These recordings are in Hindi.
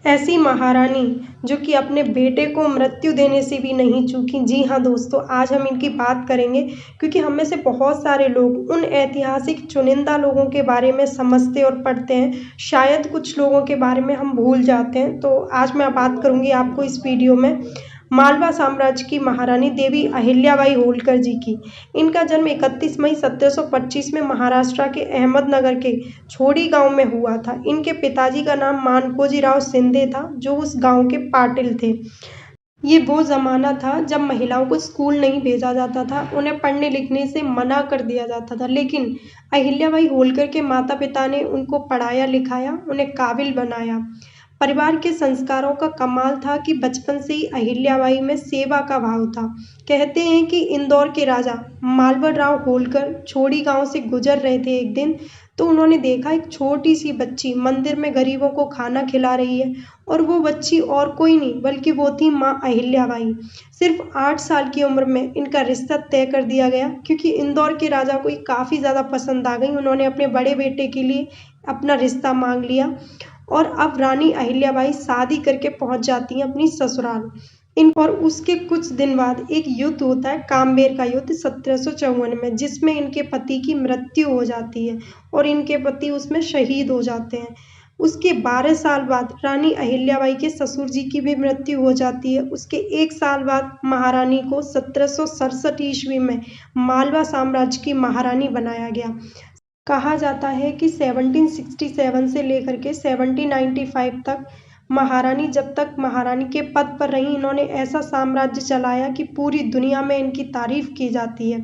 ऐसी महारानी जो कि अपने बेटे को मृत्यु देने से भी नहीं चूकीं। जी हाँ दोस्तों, आज हम इनकी बात करेंगे क्योंकि हम में से बहुत सारे लोग उन ऐतिहासिक चुनिंदा लोगों के बारे में समझते और पढ़ते हैं। शायद कुछ लोगों के बारे में हम भूल जाते हैं। तो आज मैं बात करूंगी आपको इस वीडियो में मालवा साम्राज्य की महारानी देवी अहिल्याबाई होलकर जी की। इनका जन्म 31 मई 1725 में महाराष्ट्र के अहमदनगर के छोड़ी गांव में हुआ था। इनके पिताजी का नाम मानकोजीराव शिंदे था, जो उस गांव के पाटिल थे। ये वो ज़माना था जब महिलाओं को स्कूल नहीं भेजा जाता था, उन्हें पढ़ने लिखने से मना कर दिया जाता था। लेकिन अहिल्याबाई होलकर के माता पिता ने उनको पढ़ाया लिखाया, उन्हें काबिल बनाया। परिवार के संस्कारों का कमाल था कि बचपन से ही अहिल्याबाई में सेवा का भाव था। कहते हैं कि इंदौर के राजा मालवर राव होलकर छोड़ी गांव से गुजर रहे थे एक दिन, तो उन्होंने देखा एक छोटी सी बच्ची मंदिर में गरीबों को खाना खिला रही है, और वो बच्ची और कोई नहीं बल्कि वो थी माँ अहिल्याबाई। सिर्फ 8 साल की उम्र में इनका रिश्ता तय कर दिया गया, क्योंकि इंदौर के राजा को काफ़ी ज़्यादा पसंद आ गई। उन्होंने अपने बड़े बेटे के लिए अपना रिश्ता मांग लिया, और अब रानी अहिल्याबाई शादी करके पहुंच जाती हैं अपनी ससुराल। इन और उसके कुछ दिन बाद एक युद्ध होता है, कामबेर का युद्ध 1754 में, जिसमें इनके पति की मृत्यु हो जाती है और इनके पति उसमें शहीद हो जाते हैं। उसके 12 साल बाद रानी अहिल्याबाई के ससुर जी की भी मृत्यु हो जाती है। उसके 1 साल बाद महारानी को 1767 ईस्वी में मालवा साम्राज्य की महारानी बनाया गया। कहा जाता है कि 1767 से लेकर के 1795 तक महारानी जब तक महारानी के पद पर रही, इन्होंने ऐसा साम्राज्य चलाया कि पूरी दुनिया में इनकी तारीफ की जाती है।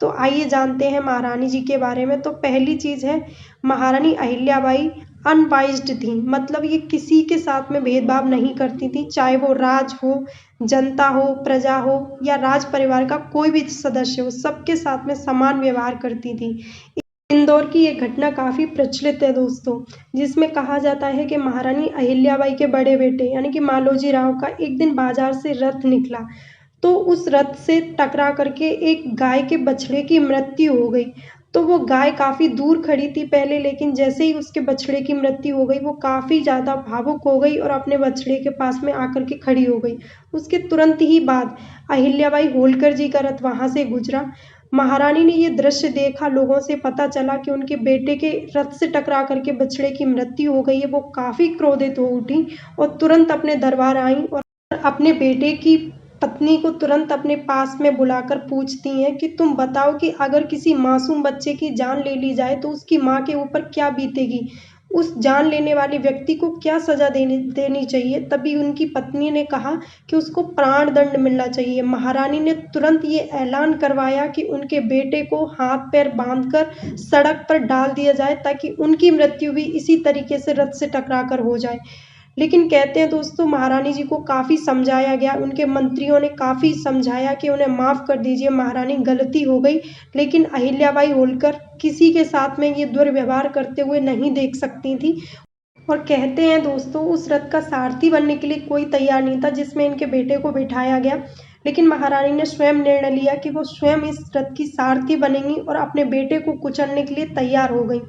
तो आइए जानते हैं महारानी जी के बारे में। तो पहली चीज़ है, महारानी अहिल्याबाई अनबाइज्ड थी, मतलब ये किसी के साथ में भेदभाव नहीं करती थी, चाहे वो राज हो, जनता हो, प्रजा हो या राज परिवार का कोई भी सदस्य हो, सबके साथ में समान व्यवहार करती थी। इंदौर की ये घटना काफ़ी प्रचलित है दोस्तों, जिसमें कहा जाता है कि महारानी अहिल्याबाई के बड़े बेटे यानी कि मालोजी राव का एक दिन बाजार से रथ निकला, तो उस रथ से टकरा करके एक गाय के बछड़े की मृत्यु हो गई। तो वो गाय काफ़ी दूर खड़ी थी पहले, लेकिन जैसे ही उसके बछड़े की मृत्यु हो गई, वो काफ़ी ज़्यादा भावुक हो गई और अपने बछड़े के पास में आकर के खड़ी हो गई। उसके तुरंत ही बाद अहिल्याबाई होलकर जी का रथ वहाँ से गुजरा। महारानी ने ये दृश्य देखा, लोगों से पता चला कि उनके बेटे के रथ से टकरा करके बछड़े की मृत्यु हो गई है। वो काफ़ी क्रोधित हो उठी और तुरंत अपने दरबार आई और अपने बेटे की पत्नी को तुरंत अपने पास में बुलाकर पूछती हैं कि तुम बताओ कि अगर किसी मासूम बच्चे की जान ले ली जाए तो उसकी माँ के ऊपर क्या बीतेगी, उस जान लेने वाले व्यक्ति को क्या सजा देनी चाहिए। तभी उनकी पत्नी ने कहा कि उसको प्राण दंड मिलना चाहिए। महारानी ने तुरंत ये ऐलान करवाया कि उनके बेटे को हाथ पैर बांधकर सड़क पर डाल दिया जाए, ताकि उनकी मृत्यु भी इसी तरीके से रथ से टकरा कर हो जाए। लेकिन कहते हैं दोस्तों, महारानी जी को काफ़ी समझाया गया, उनके मंत्रियों ने काफ़ी समझाया कि उन्हें माफ़ कर दीजिए, महारानी गलती हो गई। लेकिन अहिल्याबाई होलकर किसी के साथ में ये दुर्व्यवहार करते हुए नहीं देख सकती थी। और कहते हैं दोस्तों, उस रथ का सारथी बनने के लिए कोई तैयार नहीं था जिसमें इनके बेटे को बिठाया गया। लेकिन महारानी ने स्वयं निर्णय लिया कि वो स्वयं इस रथ की सारथी बनेंगी और अपने बेटे को कुचलने के लिए तैयार हो गई।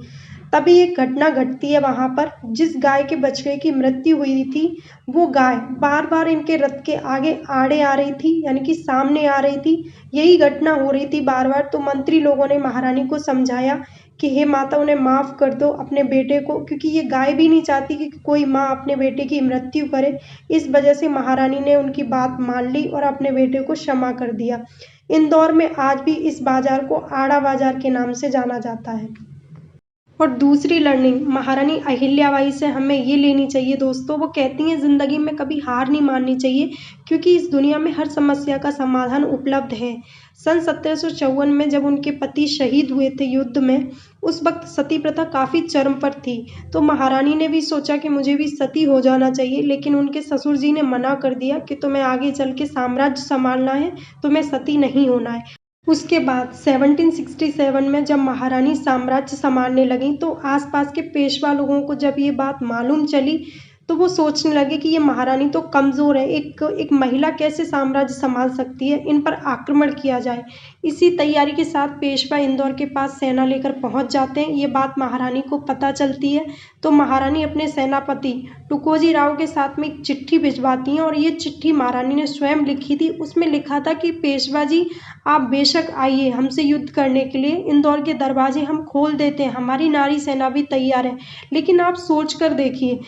तभी एक घटना घटती है वहाँ पर, जिस गाय के बछड़े की मृत्यु हुई थी, वो गाय बार बार इनके रथ के आगे आड़े आ रही थी, यानी कि सामने आ रही थी। यही घटना हो रही थी बार बार। तो मंत्री लोगों ने महारानी को समझाया कि हे माता, उन्हें माफ़ कर दो अपने बेटे को, क्योंकि ये गाय भी नहीं चाहती कि कोई माँ अपने बेटे की मृत्यु करे। इस वजह से महारानी ने उनकी बात मान ली और अपने बेटे को क्षमा कर दिया। इंदौर में आज भी इस बाजार को आड़ा बाजार के नाम से जाना जाता है। और दूसरी लर्निंग महारानी अहिल्याबाई से हमें ये लेनी चाहिए दोस्तों, वो कहती हैं ज़िंदगी में कभी हार नहीं माननी चाहिए, क्योंकि इस दुनिया में हर समस्या का समाधान उपलब्ध है। सन 1754 में जब उनके पति शहीद हुए थे युद्ध में, उस वक्त सती प्रथा काफ़ी चरम पर थी। तो महारानी ने भी सोचा कि मुझे भी सती हो जाना चाहिए, लेकिन उनके ससुर जी ने मना कर दिया कि तुम्हें आगे चल के साम्राज्य संभालना है, तुम्हें सती नहीं होना है। उसके बाद 1767 में जब महारानी साम्राज्य संभालने लगीं, तो आसपास के पेशवा लोगों को जब ये बात मालूम चली, तो वो सोचने लगे कि ये महारानी तो कमज़ोर है, एक महिला कैसे साम्राज्य संभाल सकती है, इन पर आक्रमण किया जाए। इसी तैयारी के साथ पेशवा इंदौर के पास सेना लेकर पहुंच जाते हैं। ये बात महारानी को पता चलती है, तो महारानी अपने सेनापति तुकोजी राव के साथ में एक चिट्ठी भिजवाती हैं, और ये चिट्ठी महारानी ने स्वयं लिखी थी। उसमें लिखा था कि पेशवा जी, आप बेशक आइए हमसे युद्ध करने के लिए, इंदौर के दरवाजे हम खोल देते हैं, हमारी नारी सेना भी तैयार है, लेकिन आप सोच कर देखिए,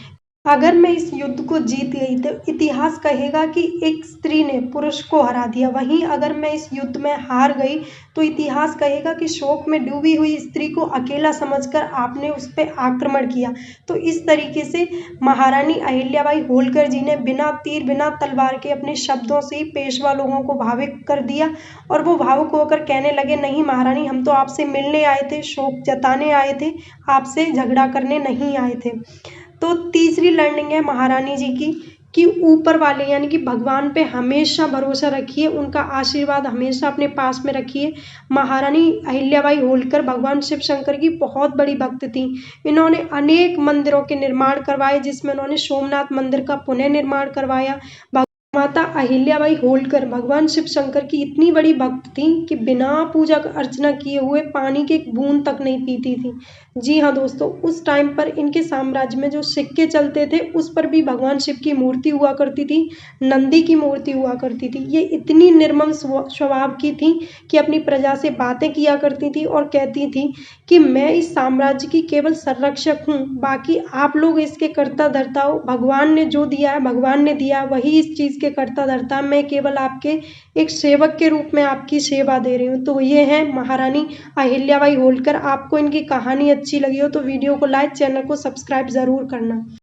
अगर मैं इस युद्ध को जीत गई तो इतिहास कहेगा कि एक स्त्री ने पुरुष को हरा दिया। वहीं अगर मैं इस युद्ध में हार गई तो इतिहास कहेगा कि शोक में डूबी हुई स्त्री को अकेला समझकर आपने उस पर आक्रमण किया। तो इस तरीके से महारानी अहिल्याबाई होलकर जी ने बिना तीर बिना तलवार के अपने शब्दों से ही पेशवा लोगों को भावुक कर दिया, और वो भावुक होकर कहने लगे, नहीं महारानी, हम तो आपसे मिलने आए थे, शोक जताने आए थे, आपसे झगड़ा करने नहीं आए थे। तो तीसरी लर्निंग है महारानी जी की कि ऊपर वाले यानी कि भगवान पे हमेशा भरोसा रखिए, उनका आशीर्वाद हमेशा अपने पास में रखिए। महारानी अहिल्याबाई होलकर भगवान शिव शंकर की बहुत बड़ी भक्त थी। इन्होंने अनेक मंदिरों के निर्माण करवाए, जिसमें उन्होंने सोमनाथ मंदिर का पुनः निर्माण करवाया। माता अहिल्याबाई होलकर भगवान शिव शंकर की इतनी बड़ी भक्त थी कि बिना पूजा अर्चना किए हुए पानी की एक बूंद तक नहीं पीती थी। जी हाँ दोस्तों, उस टाइम पर इनके साम्राज्य में जो सिक्के चलते थे उस पर भी भगवान शिव की मूर्ति हुआ करती थी, नंदी की मूर्ति हुआ करती थी। ये इतनी निर्मम स्वभाव की थी कि अपनी प्रजा से बातें किया करती थी और कहती थी कि मैं इस साम्राज्य की केवल संरक्षक हूँ, बाकी आप लोग इसके कर्ता धर्ता हो। भगवान ने जो दिया है, भगवान ने दिया, वही इस चीज़ के कर्ता धर्ता, मैं केवल आपके एक सेवक के रूप में आपकी सेवा दे रही हूँ। तो ये है महारानी अहिल्याबाई होलकर। आपको इनकी कहानी अच्छी लगी हो तो वीडियो को लाइक, चैनल को सब्सक्राइब ज़रूर करना।